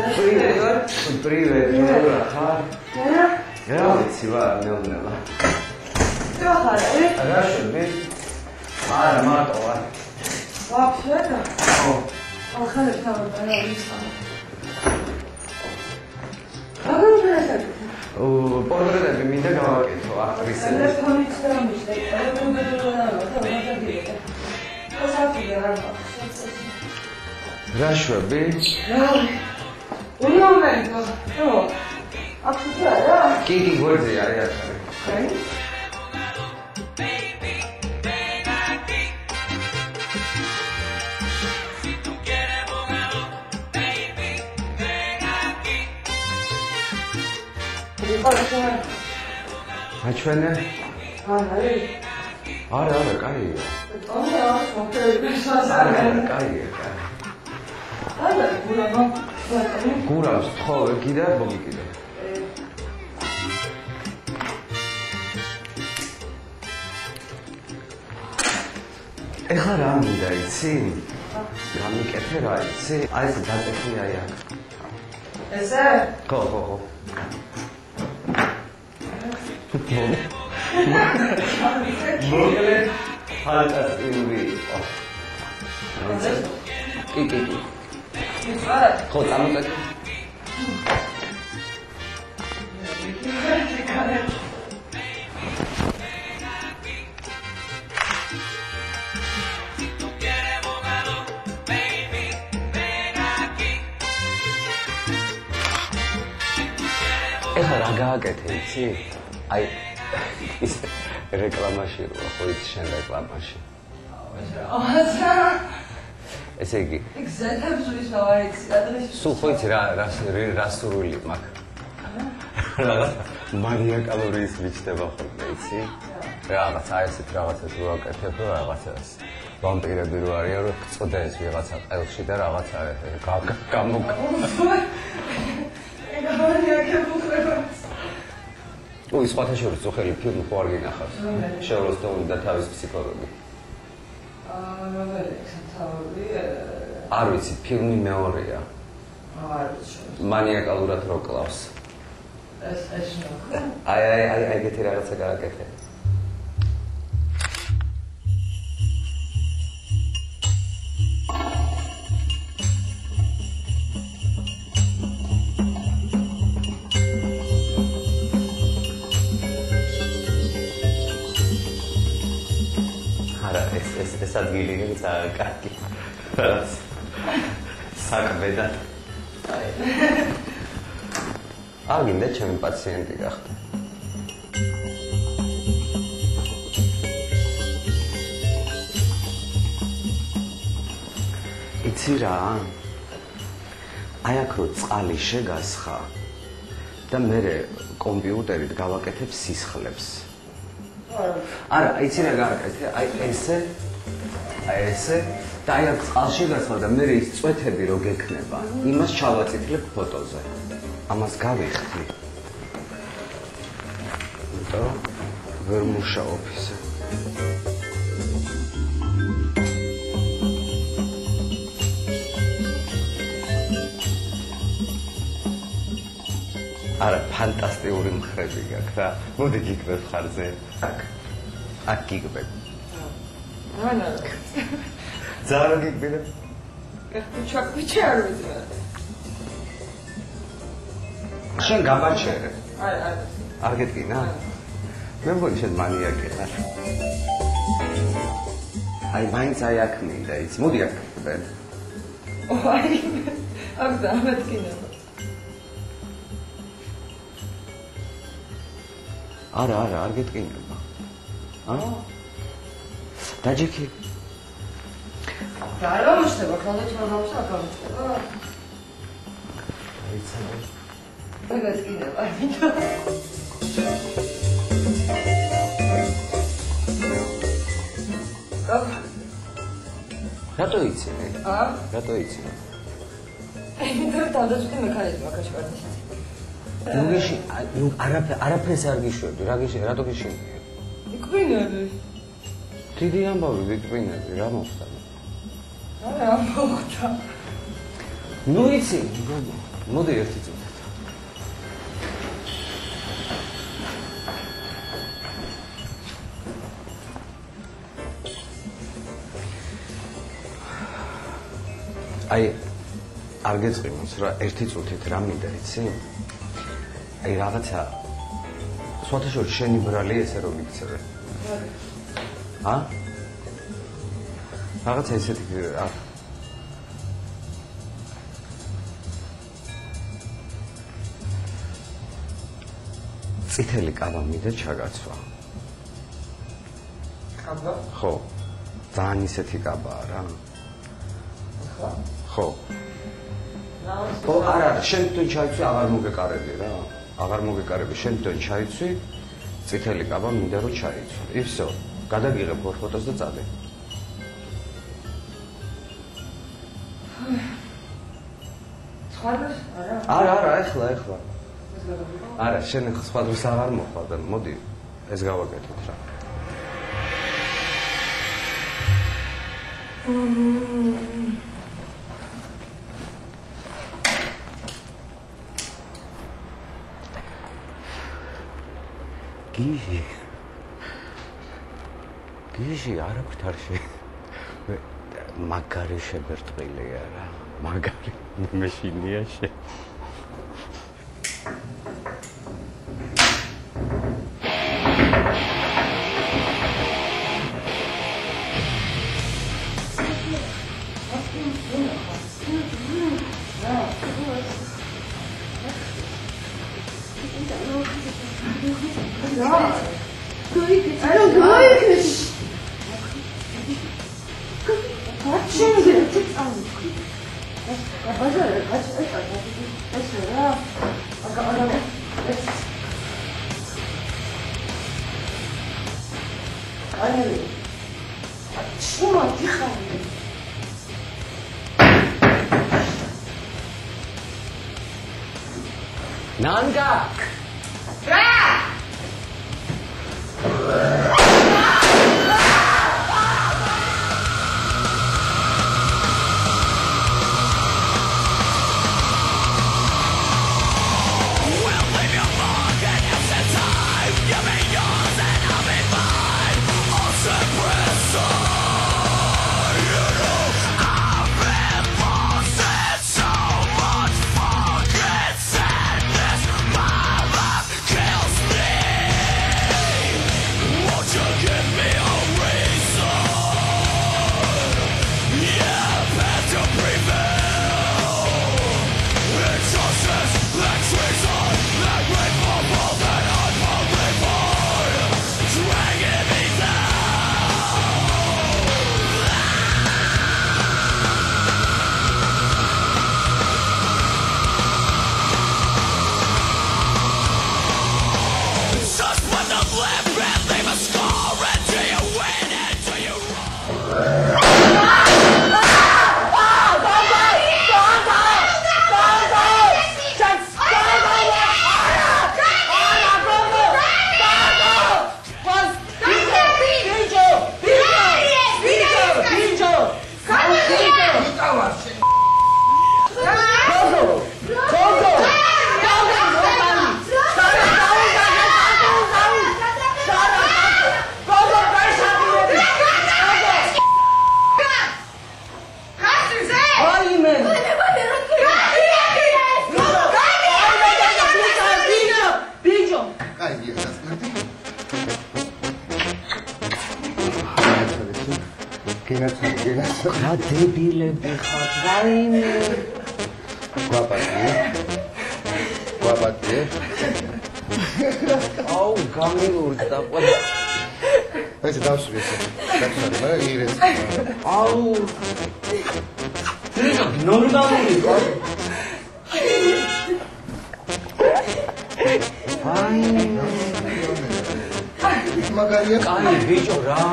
Привет, Юра. Я вчера не умела. Хорошо, ты? Матова. Вообще-то? Алхалек там написано. Портрეტები მინდა გავაკეთო აქტრისების. რა შვები? კი, გვერდზე არის ახალი. აჩვენე? არა, კაია. კაია. გურავს თხოვე კიდე მოგიკიდე. ეხლა რა მინდა იცი? გამიკეთე რა იცი? აი ეს დაწესნი აი აქ. ესე? ხო. მოკლედ ფანტასტიკური იყო. კი. ხო, წამოწეთე. ეხლა რა გააკეთე იცი? აი ის რეკლამაში როა ხო იცი შენ რეკლამაში. ესე იგი. ეგზეთებს ვისავარიცი ადრესი. სულ ხო იცი რა სურვილი მაქვს. რაღაც მანიაკალურიის მიჩნდება ხოლმე იცი? რაღაცა ესეთ რაღაცას რო აკეთებ რაღაცას. ვამპირები რო არიან რო წოდეს ვიღაცა ყელში და რაღაცა გამოგა. ой, სხვათა შორის ზოხელი ფილმი ხო არ გინახავს? შერლოკ სტოუნი და თავის ფსიქოლოგი. არ ვიცი, ფილმი მეორეა. არ ვიცი. მანიაკალურად რო კლავს. ეს ნახე. აი, ეგეთი რაღაცა გააკეთე. ეს ადგილი είναι კარგი. საქმე და არ გინდა ჩემი პაციენტი გახდა. იცი რა? აი აქ რო წყალი შეგასხა და მე კომპიუტერით გავაკეთებ სისხლებს. არა, იცი რა გააკეთე? აი ესე და აი აქ წყალში გასვლა და მე ის წვეთები რო გექნება, იმას ჩავაწითლებ ფოტოზე. ამას გავიხდი. და ვერ მუშაობ ისე. არა, ფანტასტიკური მხრები გაქვს რა. მოდი გიკვებ ხარზე. აქ გიკვებ. არა. ზარო გიკვებ. ჩაკბიჩი არ ვიცი. შენ გამარჩერე. არა. არ გეტკინა? მე მგონი შენ მანიაკი ხარ. აი მაინც აი აქ მინდა იცი. მოდი აქ გიკვებ. აი. აქ დამეთკინება. არა, არ გეტკინება. დაჯექი. რა მოშტება, ხოლმე ჩავავსა, გამოსტება. აიცა. გეტკინება, ვინდა. რატო იცინე? რატო იცინე? იმიტომ დავდაჭდი მექანიზმი აქაჩვარდში. ნუგეში არაფერს არ გიშვებდი, რატო გიშინია? იკვინები. დიდი ამბავი ვიკვინები, რა მოხდა? არა, მოხდა. ნუ იცი, მოდი ერთი წუთი. აი არ გეწყინოს რა ერთი წუთით რა მინდა იცი? აი რაღაცა სხვათაშორის შენი ბრალი ესე რომ იქცევე. ა? რაღაცა ესეთი რა. წითელი კავა მინდა ჩაგაცვა. კაბა? ხო. ძალიან ისეთი კაბაა რა. ხო. ხო, არა, შენ თვითონ ჩაიცვი, აღარ მოგეკარები რა. აღარ მოგეკარები, შენ თვითონ ჩაიცვი, წითელი კაბა მინდა რომ ჩაიცვი. ისო, გადაგიღებ ორ ფოტოს და წადე. სხვადასხვა არა? არა, ეხლა. არა, შენ სხვა დროს აღარ მოხვალ და მოდი ეს გავაკეთოთ რა. გიჟი არა გვთარში მაგარი შებერტყილია რა მაგარი მეშინია შე Nanga! რა დებილები ხართ რაიმე გვაპატიე აუ გამილურდა ყველა ეს დავსვი ეს მაგრამ ირეს აუ ძირა ნორმალური აი მაგარია კაი ბიჭო რა